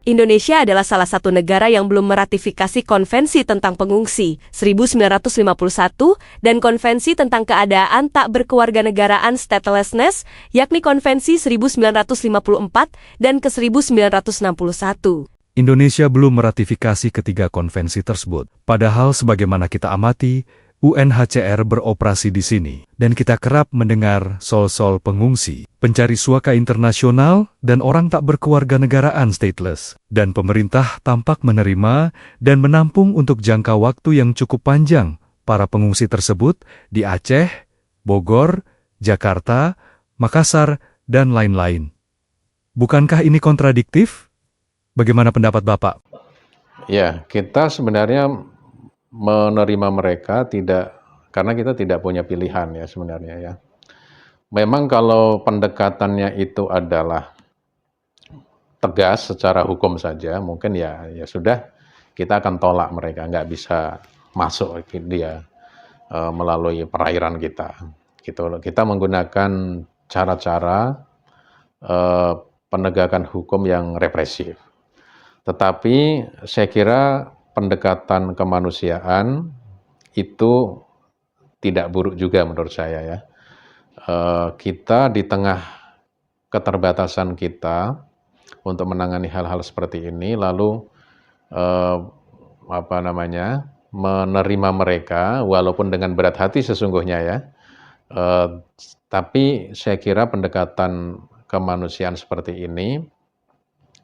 Indonesia adalah salah satu negara yang belum meratifikasi Konvensi tentang Pengungsi 1951 dan Konvensi tentang Keadaan Tak Berkewarganegaraan Statelessness, yakni Konvensi 1954 dan ke-1961. Indonesia belum meratifikasi ketiga konvensi tersebut. Padahal sebagaimana kita amati, UNHCR beroperasi di sini, dan kita kerap mendengar sol-sol pengungsi, pencari suaka internasional, dan orang tak berkewarganegaraan stateless. Dan pemerintah tampak menerima dan menampung untuk jangka waktu yang cukup panjang para pengungsi tersebut di Aceh, Bogor, Jakarta, Makassar, dan lain-lain. Bukankah ini kontradiktif? Bagaimana pendapat Bapak? Ya, kita sebenarnya menerima mereka tidak karena kita tidak punya pilihan ya sebenarnya ya. Memang kalau pendekatannya itu adalah tegas secara hukum saja, mungkin ya sudah kita akan tolak mereka, nggak bisa masuk dia melalui perairan kita. Gitu loh. Kita menggunakan cara-cara penegakan hukum yang represif. Tetapi saya kira pendekatan kemanusiaan itu tidak buruk juga menurut saya ya. Kita di tengah keterbatasan kita untuk menangani hal-hal seperti ini, lalu menerima mereka walaupun dengan berat hati sesungguhnya ya. Tapi saya kira pendekatan kemanusiaan seperti ini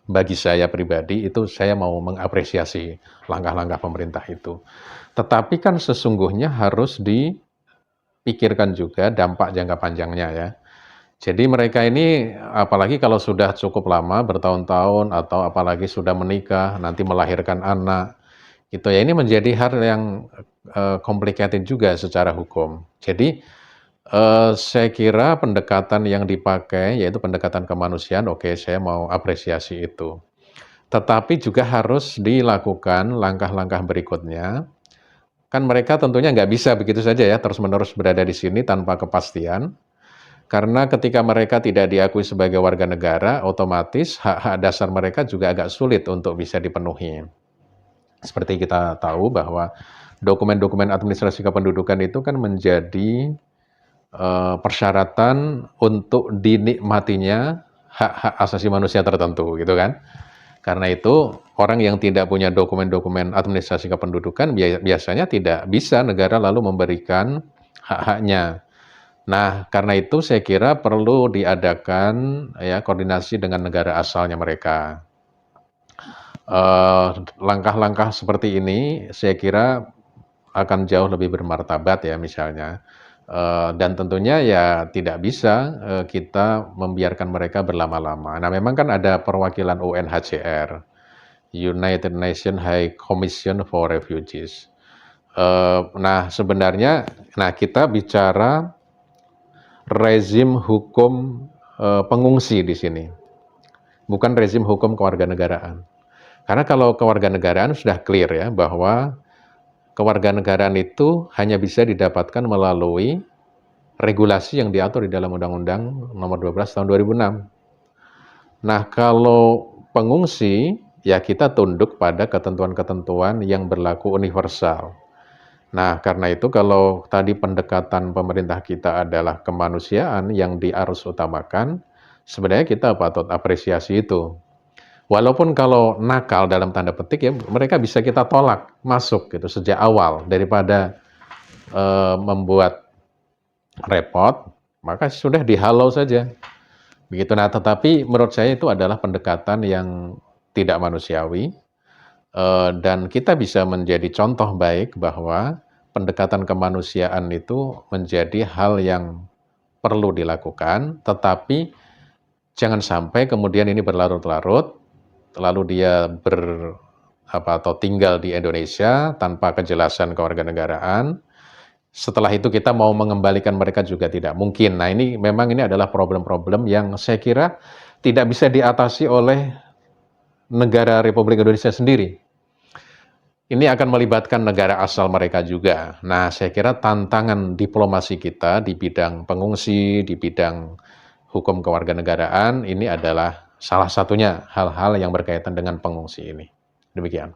bagi saya pribadi itu saya mau mengapresiasi langkah-langkah pemerintah itu. Tetapi kan sesungguhnya harus dipikirkan juga dampak jangka panjangnya ya. Jadi mereka ini apalagi kalau sudah cukup lama bertahun-tahun atau apalagi sudah menikah nanti melahirkan anak gitu ya, ini menjadi hal yang complicated juga secara hukum. Jadi saya kira pendekatan yang dipakai yaitu pendekatan kemanusiaan, oke, saya mau apresiasi itu. Tetapi juga harus dilakukan langkah-langkah berikutnya. Kan mereka tentunya nggak bisa begitu saja ya terus-menerus berada di sini tanpa kepastian. Karena ketika mereka tidak diakui sebagai warga negara, otomatis hak-hak dasar mereka juga agak sulit untuk bisa dipenuhi. Seperti kita tahu bahwa dokumen-dokumen administrasi kependudukan itu kan menjadi persyaratan untuk dinikmatinya hak-hak asasi manusia tertentu gitu kan. Karena itu orang yang tidak punya dokumen-dokumen administrasi kependudukan biasanya tidak bisa negara lalu memberikan hak-haknya. Nah, karena itu saya kira perlu diadakan ya koordinasi dengan negara asalnya mereka. Langkah-langkah seperti ini saya kira akan jauh lebih bermartabat ya misalnya. Dan tentunya ya tidak bisa kita membiarkan mereka berlama-lama. Nah, memang kan ada perwakilan UNHCR, United Nations High Commission for Refugees. Nah, sebenarnya kita bicara rezim hukum pengungsi di sini, bukan rezim hukum kewarganegaraan. Karena kalau kewarganegaraan sudah clear ya bahwa kewarganegaraan itu hanya bisa didapatkan melalui regulasi yang diatur di dalam Undang-Undang Nomor 12 Tahun 2006. Nah, kalau pengungsi, ya kita tunduk pada ketentuan-ketentuan yang berlaku universal. Nah, karena itu kalau tadi pendekatan pemerintah kita adalah kemanusiaan yang diarus utamakan, sebenarnya kita patut apresiasi itu. Walaupun kalau nakal dalam tanda petik ya mereka bisa kita tolak masuk gitu sejak awal daripada membuat repot, maka sudah dihalau saja. Begitu. Nah, tetapi menurut saya itu adalah pendekatan yang tidak manusiawi dan kita bisa menjadi contoh baik bahwa pendekatan kemanusiaan itu menjadi hal yang perlu dilakukan, tetapi jangan sampai kemudian ini berlarut-larut lalu dia tinggal di Indonesia tanpa kejelasan kewarganegaraan. Setelah itu kita mau mengembalikan mereka juga tidak mungkin. Nah, ini adalah problem-problem yang saya kira tidak bisa diatasi oleh negara Republik Indonesia sendiri. Ini akan melibatkan negara asal mereka juga. Nah, saya kira tantangan diplomasi kita di bidang pengungsi, di bidang hukum kewarganegaraan ini adalah salah satunya hal-hal yang berkaitan dengan pengungsi ini. Demikian.